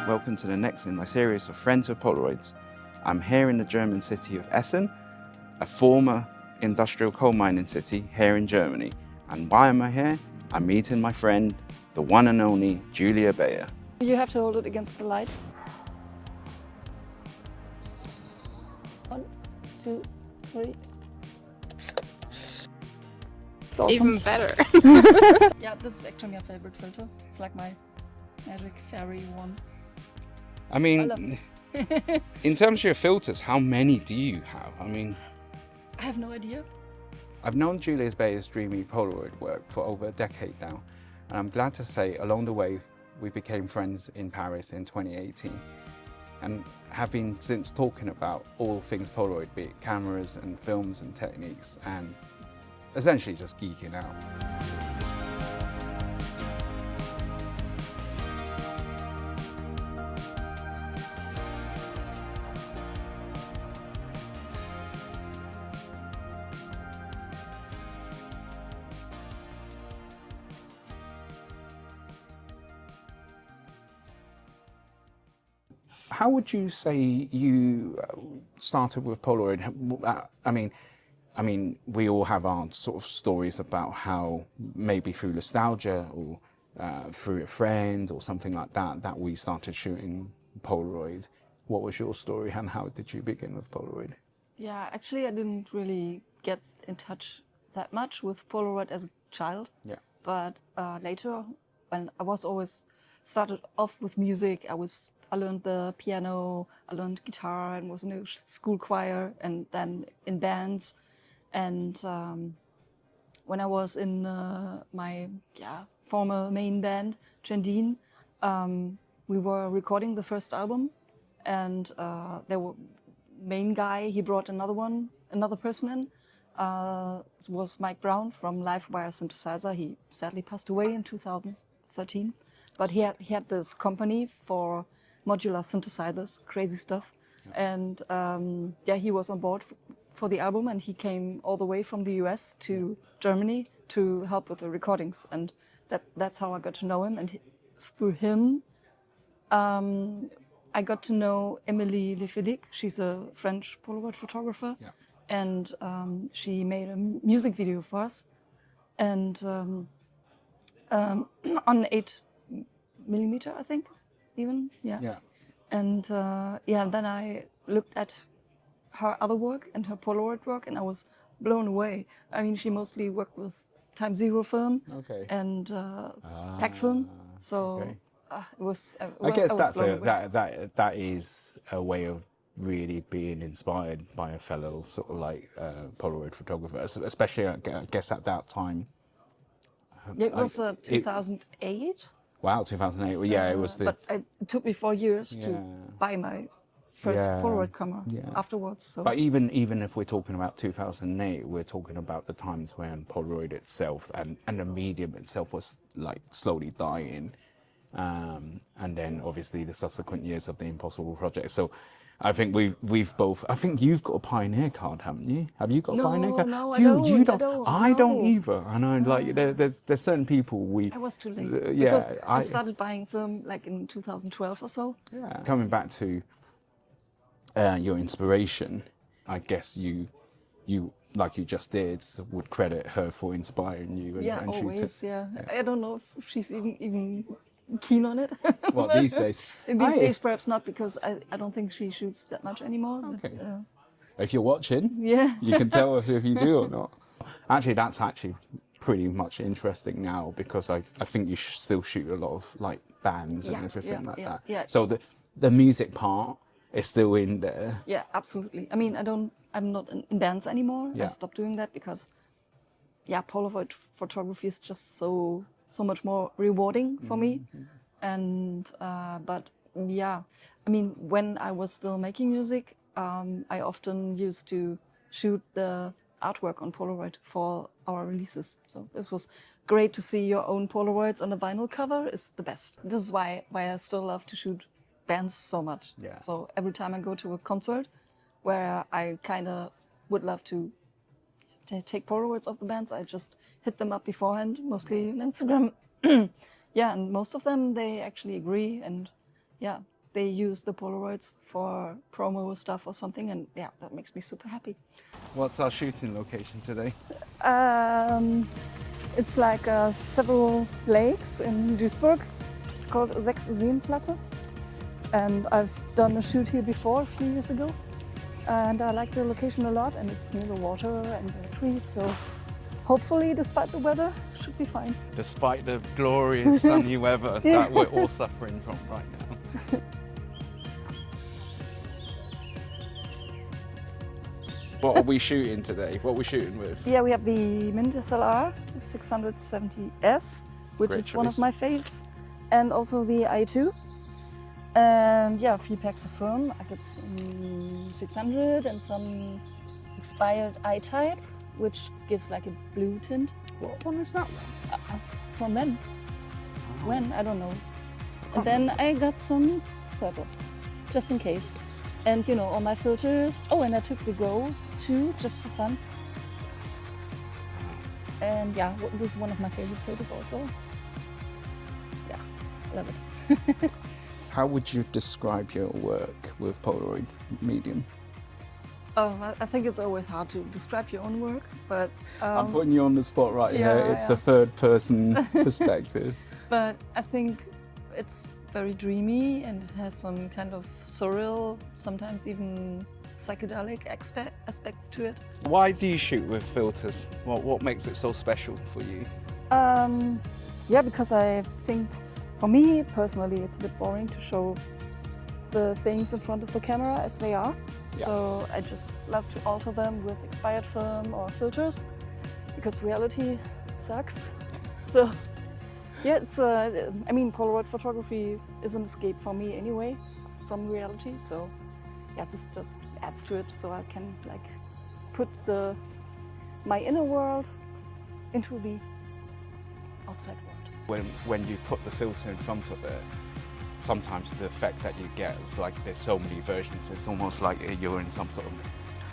welcome to the next in my series of Friends with Polaroids. I'm here in the German city of Essen, a former industrial coal mining city here in Germany. And why am I here? I'm meeting my friend, the one and only Julia Beyer. You have to hold it against the light. 1, 2, 3. It's awesome. Even better. Yeah, this is actually my favorite filter. It's like my magic fairy one. I mean, in terms of your filters, how many do you have? I have no idea. I've known Julia Beyer's dreamy Polaroid work for over a decade now, and I'm glad to say along the way we became friends in Paris in 2018 and have been since talking about all things Polaroid, be it cameras and films and techniques, and essentially just geeking out. How would you say you started with Polaroid? I mean, we all have our sort of stories about how maybe through nostalgia or through a friend or something like that we started shooting Polaroid. What was your story and how did you begin with Polaroid? Yeah, actually I didn't really get in touch that much with Polaroid as a child. Yeah. But later, when I was always started off with music, I learned the piano, I learned guitar and was in a school choir and then in bands. And when I was in my former main band, Jandine, we were recording the first album, and there were main guy, he brought another person in. It was Mike Brown from Livewire Synthesizer. He sadly passed away in 2013, but he had this company for modular synthesizers, crazy stuff. Yeah. And he was on board for the album, and he came all the way from the US to Germany to help with the recordings, and that's how I got to know him. And through him, I got to know Emily Lefelic. She's a French Polaroid photographer, and she made a music video for us, and on 8mm, I think. Even, yeah. And then I looked at her other work and her Polaroid work, and I was blown away. I mean, she mostly worked with Time Zero film and pack film, so it was. I guess that is a way of really being inspired by a fellow sort of like Polaroid photographer, especially I guess at that time. It was 2008. Wow, 2008. Well, yeah, it was the. But it took me 4 years to buy my first Polaroid camera afterwards. So. But even if we're talking about 2008, we're talking about the times when Polaroid itself and the medium itself was like slowly dying, and then obviously the subsequent years of the Impossible project. So. I think we've both. I think you've got a pioneer card, haven't you? Have you got a pioneer card? No, you don't. I don't either. I know, like there's certain people I was too late. Because I started buying film like in 2012 or so. Yeah. Coming back to your inspiration, I guess you like you just did would credit her for inspiring you. And always. Yeah. I don't know if she's even keen on it. Well, these days. In these days, perhaps not, because I don't think she shoots that much anymore. Okay. But, if you're watching, you can tell if you do or not. Actually, that's actually pretty much interesting now, because I think you still shoot a lot of like bands and everything like that. Yeah. So the music part is still in there. Yeah, absolutely. I mean, I'm not in bands anymore. I stopped doing that because, Polaroid photography is just so much more rewarding for me. And but I mean, when I was still making music, I often used to shoot the artwork on Polaroid for our releases. So this was great to see your own Polaroids on a vinyl cover is the best. This is why I still love to shoot bands so much. Yeah. So every time I go to a concert where I kind of would love to take Polaroids of the bands, I just hit them up beforehand, mostly on Instagram. And most of them, they actually agree, and they use the Polaroids for promo stuff or something, and yeah, that makes me super happy. What's our shooting location today? It's like several lakes in Duisburg. It's called Sechs-Seen-Platte. And I've done a shoot here before a few years ago. And I like the location a lot, and it's near the water and the trees, so hopefully, despite the weather, should be fine. Despite the glorious sunny weather that we're all suffering from right now. What are we shooting today? What are we shooting with? Yeah, we have the Mint SLR670S, which Great is one of choice. my faves, and also the I-2. And yeah, a few packs of film. I got some 600 and some expired I-type, which gives like a blue tint. What one is that one? From when? When? I don't know. And then I got some purple, just in case. And you know, all my filters. Oh, and I took the Go too, just for fun. And yeah, this is one of my favorite filters also. Yeah, love it. How would you describe your work with Polaroid medium? Oh, I think it's always hard to describe your own work, but I'm putting you on the spot right here. yeah, It's yeah. the third person perspective. but I think it's very dreamy and it has some kind of surreal, sometimes even psychedelic aspects to it. Why do you shoot with filters? What makes it so special for you? Yeah, because I think for me personally it's a bit boring to show the things in front of the camera as they are. Yeah. So I just love to alter them with expired film or filters because reality sucks. So yeah, it's I mean, Polaroid photography is an escape for me anyway from reality. So yeah, this just adds to it, so I can like put my inner world into the outside world. When you put the filter in front of it, sometimes the effect that you get is like there's so many versions. It's almost like you're in some sort of,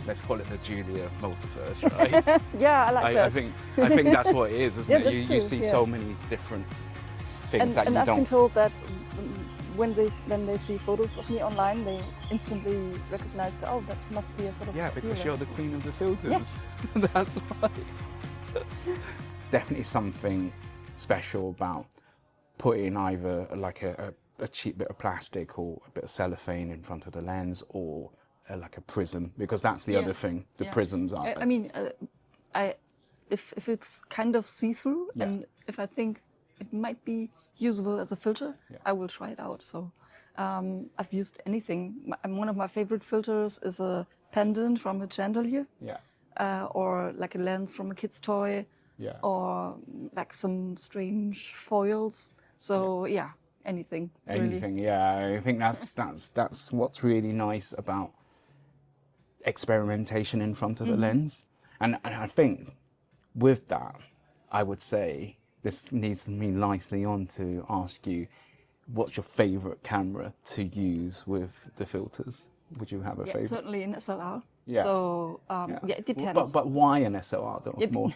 let's call it the Julia multiverse, right? Yeah, I like that. I think that's what it is, isn't Yeah, it? that's You true, see yeah. so many different things that and you I've been don't. told that when they see photos of me online, they instantly recognize, oh, that must be a photo. Yeah, of because Julia. you're the queen of the filters. Yeah. That's why. It's definitely something special about putting either like a cheap bit of plastic or a bit of cellophane in front of the lens, or like a prism, because that's the other thing. The prisms are. I mean, if it's kind of see-through, Yeah. and if I think it might be usable as a filter, I will try it out. So I've used anything. One of my favorite filters is a pendant from a chandelier, or like a lens from a kid's toy, or like some strange foils. So yeah, anything. Anything, really. yeah. I think that's what's really nice about experimentation in front of the lens. And I think with that, I would say this needs me nicely on to ask you, what's your favorite camera to use with the filters? Would you have a favorite? Certainly an SLR. Yeah. So it depends. But why an SLR though?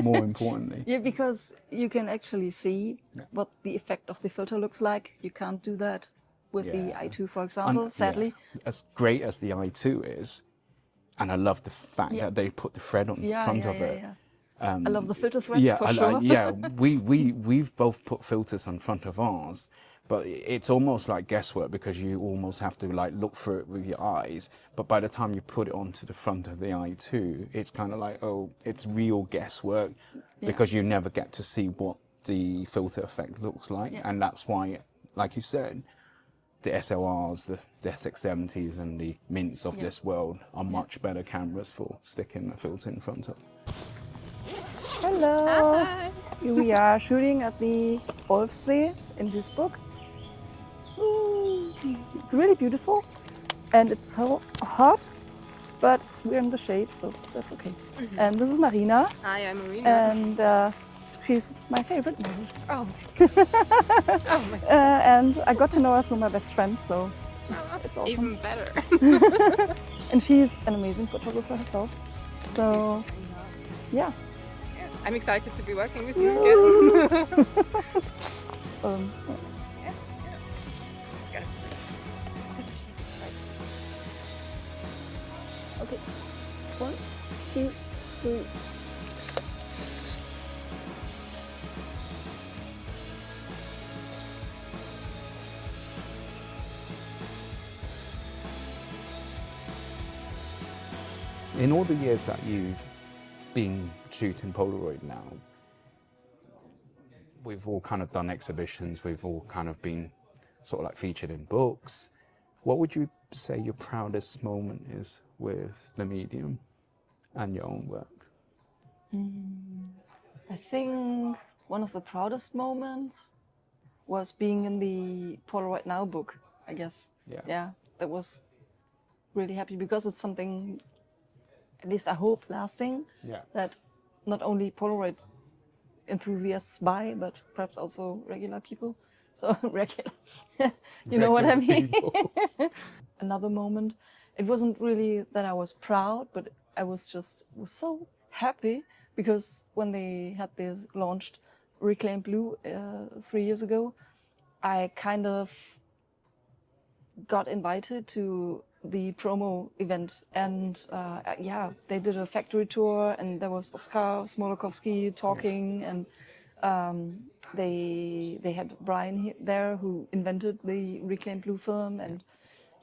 More importantly. Yeah, because you can actually see what the effect of the filter looks like. You can't do that with the I-2, for example, sadly. As great as the I-2 is, and I love the fact that they put the thread on the front of it. I love the filter thread, for sure. We've both put filters on front of ours, but it's almost like guesswork because you almost have to like look through it with your eyes. But by the time you put it onto the front of the I-2, it's kind of like, oh, it's real guesswork because you never get to see what the filter effect looks like. And that's why, like you said, the SLRs, the SX70s and the Mints of this world are much better cameras for sticking a filter in front of. Hello. Hi. We are shooting at the Wolfsee in Duisburg. It's really beautiful and it's so hot, but we're in the shade, so that's okay. And this is Marina. Hi, I'm Marina. And she's my favorite model. Oh. Oh my God. And I got to know her through my best friend, so it's awesome. Even better. And she's an amazing photographer herself. So, yeah. I'm excited to be working with you again. um, It's gonna be Okay. 1, 2, 3. In all the years that you've been shooting Polaroid now, we've all kind of done exhibitions, we've all kind of been sort of like featured in books. What would you say your proudest moment is with the medium and your own work? I think one of the proudest moments was being in the Polaroid Now book, I guess. Yeah. Yeah, that was really happy because it's something, at least I hope, lasting. Yeah. That not only Polaroid enthusiasts buy, but perhaps also regular people. So regular, you know what I mean? Another moment, it wasn't really that I was proud, but I was so happy because when they had this launched Reclaim Blue 3 years ago, I kind of got invited to the promo event, and yeah, they did a factory tour, and there was Oskar Smolokowski talking, and they had Brian there who invented the Reclaim Blue film, and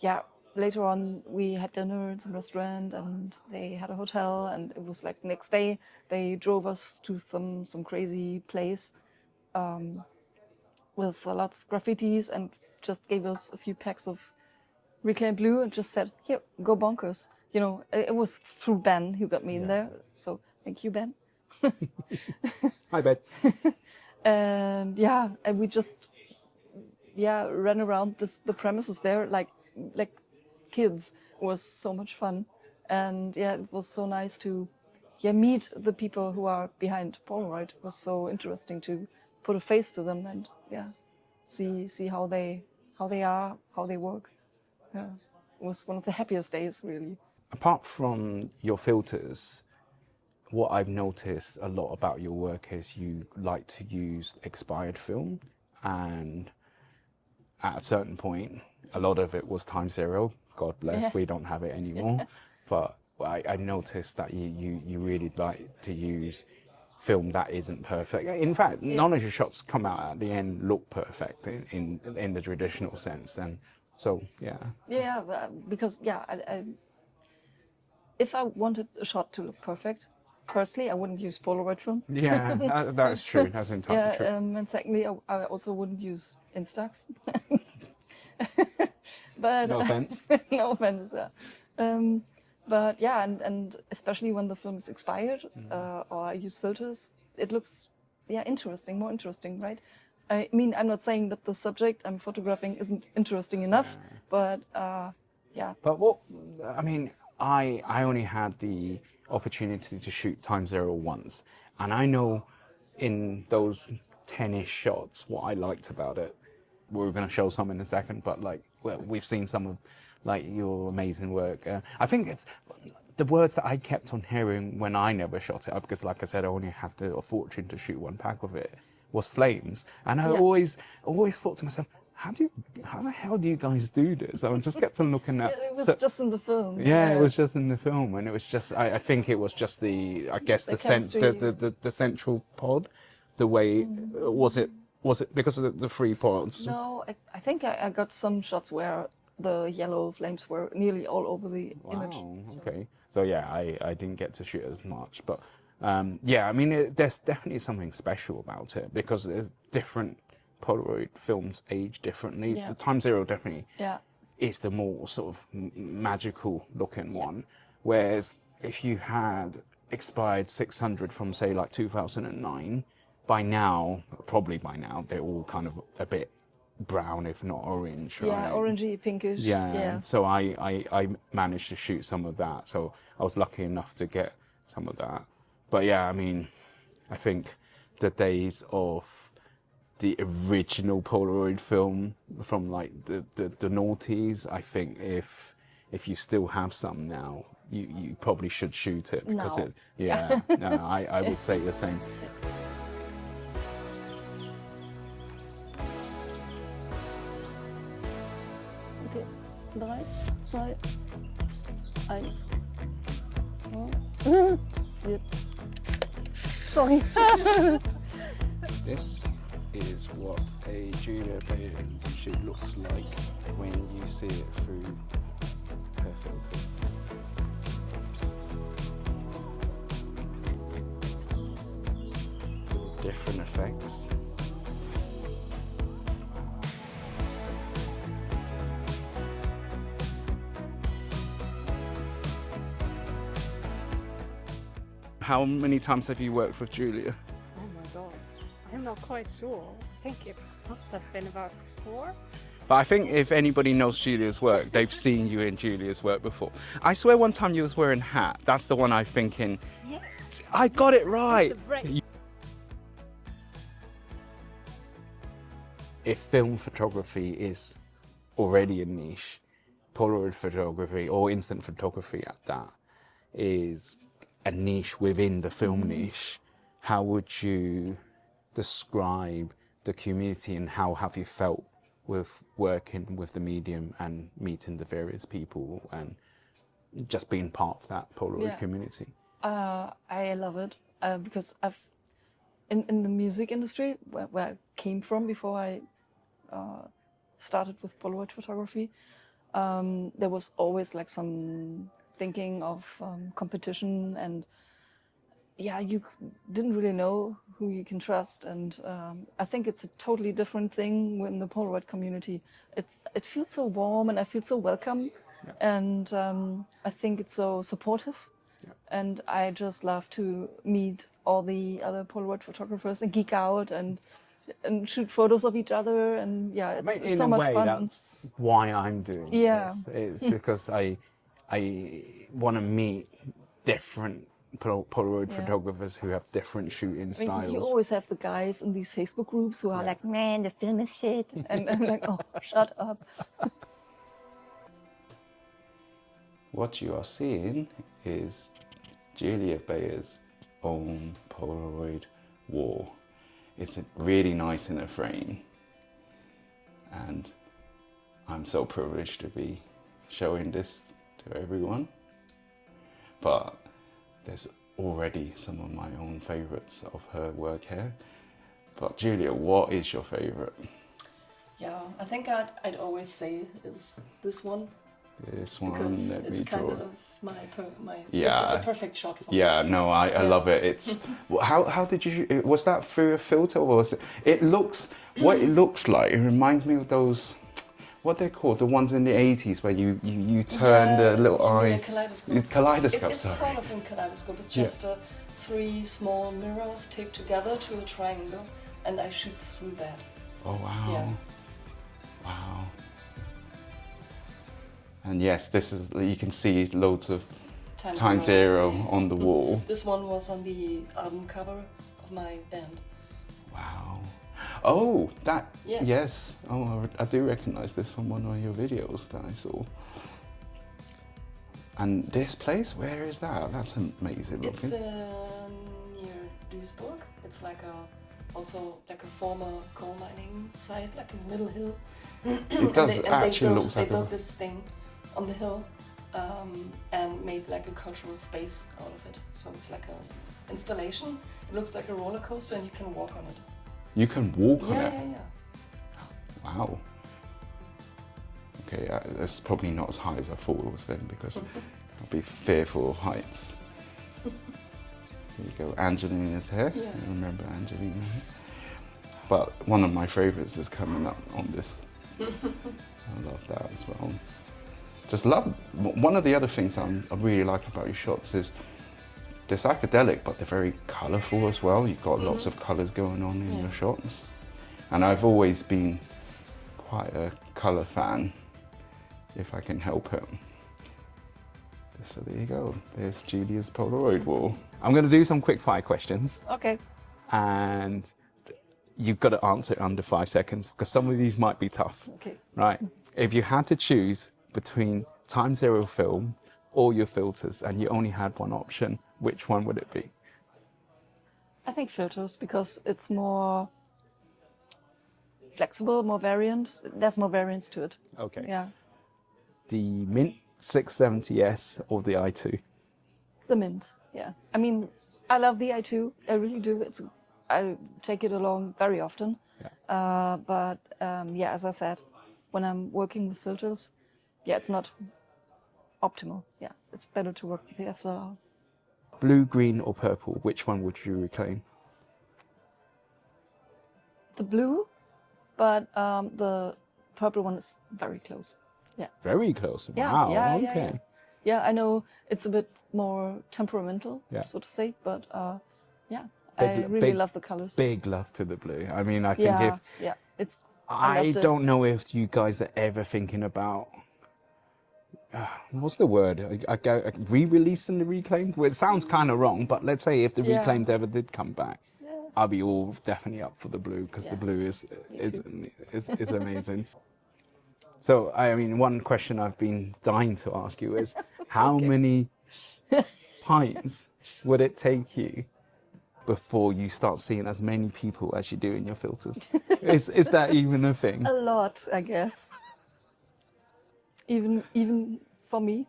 yeah, later on we had dinner in some restaurant, and they had a hotel, and it was like next day they drove us to some crazy place with lots of graffitis, and just gave us a few packs of Reclaim Blue and just said, here, go bonkers. You know, it was through Ben who got me in there. So thank you, Ben. Hi, Ben. And yeah, and we just, ran around the premises there like kids. It was so much fun. And yeah, it was so nice to meet the people who are behind Polaroid. It was so interesting to put a face to them and see how they are, how they work. Yeah, it was one of the happiest days, really. Apart from your filters, what I've noticed a lot about your work is you like to use expired film, and at a certain point, a lot of it was time zero. God bless, we don't have it anymore. But I noticed that you really like to use film that isn't perfect. In fact, none of your shots come out at the end look perfect in the traditional sense, and so because I, if I wanted a shot to look perfect, firstly I wouldn't use Polaroid film. Yeah, that's true. That's entirely true. And secondly, I also wouldn't use Instax. But No offense. no offense. But yeah, and especially when the film is expired or I use filters, it looks interesting, more interesting, right? I mean, I'm not saying that the subject I'm photographing isn't interesting enough, but yeah. But what I mean, I only had the opportunity to shoot time zero once, and I know in those 10-ish shots what I liked about it. We're going to show some in a second, but like we've seen some of like your amazing work. I think it's the words that I kept on hearing when I never shot it up, because like I said, I only had a fortune to shoot one pack of it, was flames. And I always thought to myself, how the hell do you guys do this? I just kept on looking at. It was just in the film. Yeah, it was just in the film, and it was just. I think it was just the central pod, the way was it because of the 3 pods? No, I think I got some shots where the yellow flames were nearly all over the image. Okay. So yeah, I didn't get to shoot as much, but I mean, there's definitely something special about it because different Polaroid films age differently. The time zero definitely is the more sort of magical looking one, whereas if you had expired 600 from say like 2009, probably by now, they're all kind of a bit brown, if not orange, right? Yeah, orangey, pinkish. Yeah. So I managed to shoot some of that. So I was lucky enough to get some of that. But yeah, I mean, I think the days of the original Polaroid film from like the noughties, I think if you still have some now, you probably should shoot it because I would say the same. Okay, 3, 2, 1. Yes. Sorry. This is what a Julia Beyer shoot looks like when you see it through her filters. Different effects. How many times have you worked with Julia? Oh my god. I'm not quite sure. I think it must have been about 4. But I think if anybody knows Julia's work, they've seen you in Julia's work before. I swear one time you was wearing a hat. That's the one I'm thinking. Yes. I got it right. The break. If film photography is already a niche, Polaroid photography, or instant photography at that, is a niche within the film niche, how would you describe the community and how have you felt with working with the medium and meeting the various people and just being part of that Polaroid community? I love it because I've in the music industry where I came from before I started with Polaroid photography, there was always like some thinking of competition, and you didn't really know who you can trust. And I think it's a totally different thing in the Polaroid community. It feels so warm, and I feel so welcome, and I think it's so supportive. And I just love to meet all the other Polaroid photographers and geek out and shoot photos of each other, and it's in so a much way, fun. that's why I'm doing this. It's because I want to meet different Polaroid photographers who have different shooting styles. I mean, you always have the guys in these Facebook groups who are like, man, the film is shit. And I'm like, oh, shut up. What you are seeing is Julia Beyer's own Polaroid wall. It's really nice in a frame. And I'm so privileged to be showing this to everyone. But there's already some of my own favorites of her work here. But Julia, what is your favorite? Yeah, I think I'd always say is this one. This one, Because let it's me draw. kind of my Yeah. it's a perfect shot for me. Yeah, no, I love it. It's how did you? Was that through a filter, or was it? It looks what it looks like. It reminds me of those, what they're called, the ones in the 80s where you turn the little eye. Kaleidoscope. Kaleidoscope. It's Sorry. sort of in kaleidoscope. It's just 3 small mirrors taped together to a triangle, and I shoot through that. Oh wow! Yeah. Wow. And yes, this is, you can see loads of Time Zero on the wall. This one was on the album cover of my band. Wow. Oh, that, Yeah. yes. Oh, I do recognize this from one of your videos that I saw. And this place, where is that? That's amazing looking. It's near Duisburg. It's like also like a former coal mining site, like in the middle hill. It does actually look They like built this thing on the hill and made like a cultural space out of it. So it's like an installation. It looks like a roller coaster, and you can walk on it. You can walk on it? Yeah. Wow. Okay, it's probably not as high as I thought it was then, because I'd be fearful of heights. There you go, Angelina's here. Yeah. I remember Angelina. But one of my favourites is coming up on this. I love that as well. Just love, one of the other things I really like about your shots is they're psychedelic, but they're very colourful as well. You've got lots of colours going on in your shots. And I've always been quite a colour fan, if I can help it. So there you go, there's Julia's Polaroid wall. I'm going to do some quick fire questions. Okay. And you've got to answer it under 5 seconds, because some of these might be tough. Okay. Right. If you had to choose between Time Zero film or your filters, and you only had one option, which one would it be? I think filters, because it's more flexible, more variant. There's more variance to it. Okay. Yeah. The Mint 670S or the I-2? The Mint. yeah. I mean, I love the I-2. I really do. I take it along very often. Yeah. But yeah, as I said, when I'm working with filters, yeah, it's not optimal. Yeah, it's better to work with the SLR. Blue, green, or purple? Which one would you reclaim? The blue, but the purple one is very close. Yeah. Very close. Yeah, Wow. yeah, Okay. yeah, yeah. Yeah, I know it's a bit more temperamental, Yeah. so to say, but yeah, Big I lo- really big- love the colors. Big love to the blue. I mean, I think Yeah, if yeah, it's. I loved it. don't know if you guys are ever thinking about what's the word? Re-releasing the reclaimed. Well, it sounds kind of wrong, but let's say if the Yeah. reclaimed ever did come back, Yeah. I'll be all definitely up for the blue because the Yeah. blue is amazing. So, I mean, one question I've been dying to ask you is, how many pints would it take you before you start seeing as many people as you do in your filters? Is that even a thing? A lot, I guess. Even for me.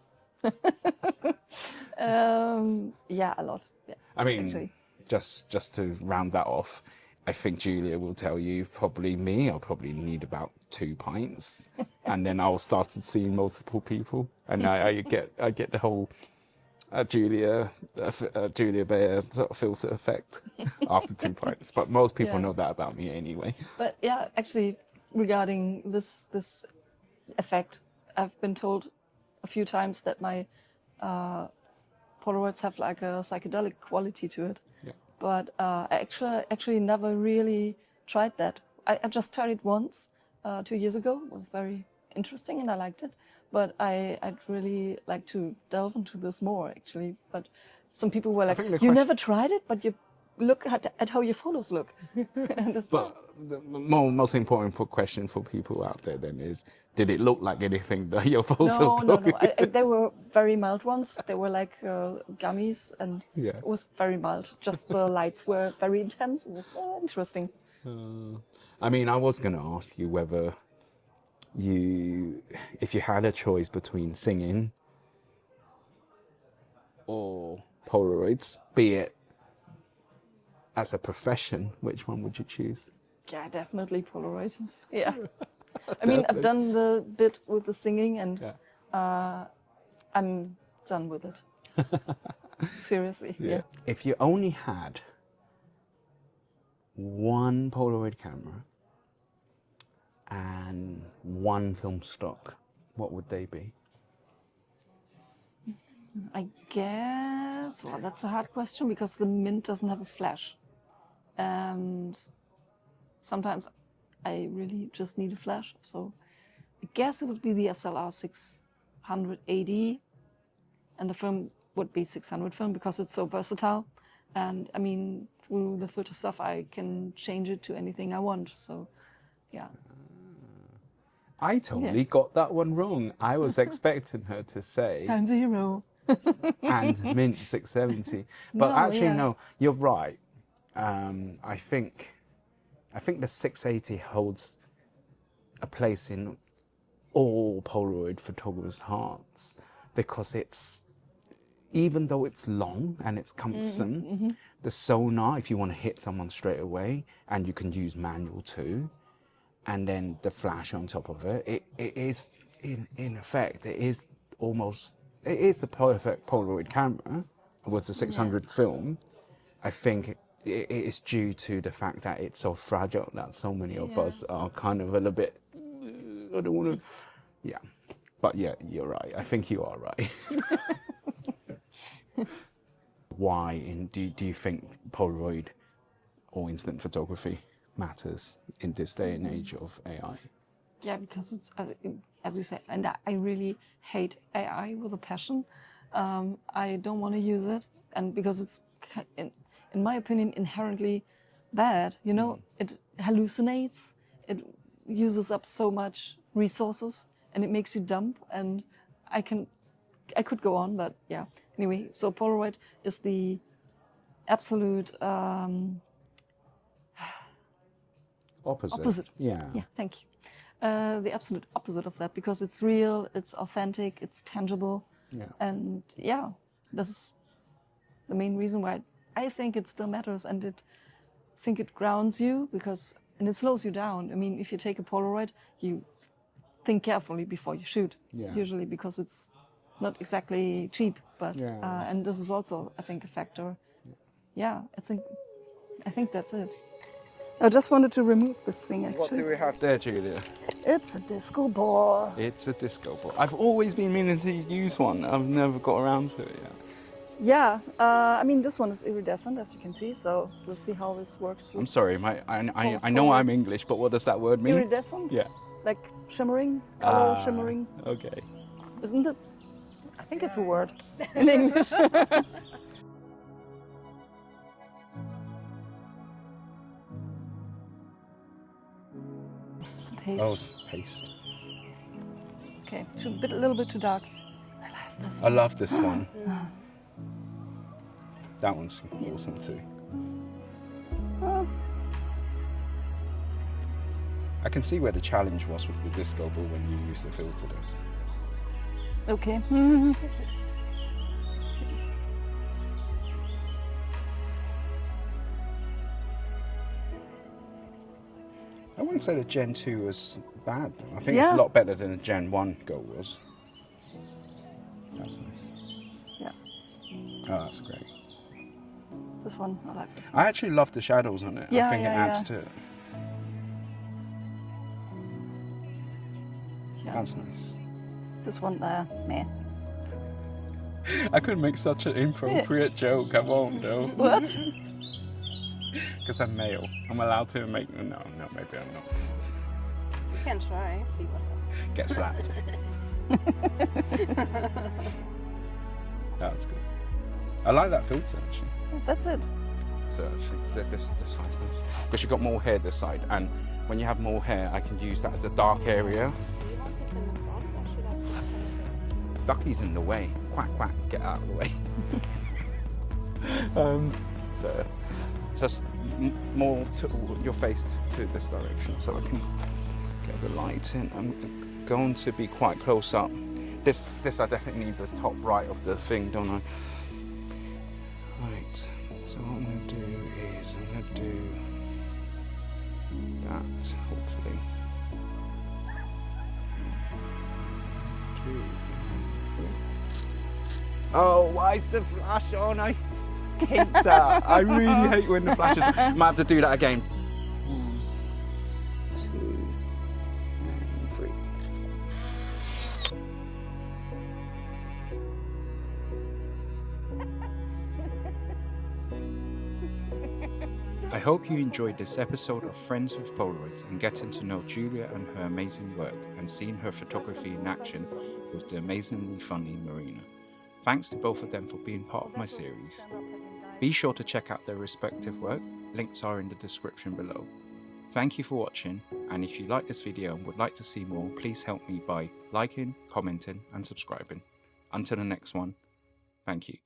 Yeah, a lot. Yeah. I mean, actually. just to round that off, I think Julia will tell you, probably me, I'll probably need about 2 pints, and then I'll start seeing multiple people, and I get the whole Julia Beyer sort of filter effect after 2 pints. But most people Yeah. know that about me anyway. But yeah, actually, regarding this effect, I've been told a few times that my Polaroids have like a psychedelic quality to it. Yeah. But I actually never really tried that. I just tried it once 2 years ago. It was very interesting and I liked it. But I'd really like to delve into this more, actually. But some people were like, think the you question- never tried it, but you look at how your photos look. And it's, But the most important question for people out there then is, did it look like anything that your photos no. look? They were very mild ones. They were like gummies, and Yeah. it was very mild. Just the lights were very intense. It was interesting. I mean, I was going to ask you whether if you had a choice between singing or Polaroids, be it as a profession, which one would you choose? Yeah, definitely Polaroid. Yeah. I mean, I've done the bit with the singing, and I'm done with it. Seriously. Yeah. If you only had one Polaroid camera and one film stock, what would they be? I guess, well, that's a hard question because the Mint doesn't have a flash. And sometimes I really just need a flash. So I guess it would be the SLR670S, and the film would be 600 film because it's so versatile. And I mean, through the filter stuff, I can change it to anything I want. So, yeah. I totally got that one wrong. I was expecting her to say Times 0. and Mint 670. But actually, no, you're right. I think the 680 holds a place in all Polaroid photographers' hearts because it's, even though it's long and it's cumbersome, the sonar, if you want to hit someone straight away, and you can use manual too, and then the flash on top of it, it is, in effect, it is the perfect Polaroid camera with the 600 film. I think it is due to the fact that it's so fragile that so many of us are kind of a little bit, I don't want to, But yeah, you're right. I think you are right. Why do you think Polaroid or instant photography matters in this day and age of AI? Yeah, because it's, as you said, and I really hate AI with a passion. I don't want to use it, and because it's, in my opinion, inherently bad. You know, it hallucinates, it uses up so much resources, and it makes you dumb. And I could go on, but yeah. Anyway, so Polaroid is the absolute opposite. Yeah. Yeah, thank you. The absolute opposite of that, because it's real, it's authentic, it's tangible. Yeah. And yeah, this is the main reason why I think it still matters, and I think it grounds you and it slows you down. I mean, if you take a Polaroid, you think carefully before you shoot, usually, because it's not exactly cheap, but and this is also, I think, a factor. Yeah, I think that's it. I just wanted to remove this thing, actually. What do we have there, Julia? It's a disco ball. It's a disco ball. I've always been meaning to use one. I've never got around to it yet. Yeah, I mean, this one is iridescent, as you can see, so we'll see how this works. I'm sorry, I know I'm English, but what does that word mean? Iridescent? Yeah. Like shimmering, color shimmering. Okay. Isn't it? I think it's a word in English. Some paste. Oh, paste. Okay, a little bit too dark. I love this I one. love this one. That one's awesome too. I can see where the challenge was with the disco ball when you use the filter though. Okay. I wouldn't say the Gen 2 was bad. I think it's a lot better than the Gen 1 Go was. That's nice. Yeah. Oh, that's great. This one, I like this one. I actually love the shadows on it. I think it adds to it. Yeah. That's nice. This one, meh. I could make such an inappropriate joke. I won't though. What? Because I'm male. I'm allowed to make... No, maybe I'm not. You can try, see what happens. Get slapped. That's good. I like that filter actually. That's it. So actually, this side's nice. Because you've got more hair this side, and when you have more hair, I can use that as a dark area. Do you want it in the front or should I put it? Ducky's in the way. Quack, quack, get out of the way. So just more to your face to this direction so I can get the light in. I'm going to be quite close up. This I definitely need the top right of the thing, don't I? Right, so what I'm going to do is I'm going to do that, hopefully. 2, 3. Oh, why is the flash on? I hate that. I really hate when the flash is. I might have to do that again. 1, 2, and 3. I hope you enjoyed this episode of Friends with Polaroids and getting to know Julia and her amazing work and seeing her photography in action with the amazingly funny Marina. Thanks to both of them for being part of my series. Be sure to check out their respective work, links are in the description below. Thank you for watching, and if you like this video and would like to see more, please help me by liking, commenting and subscribing. Until the next one, thank you.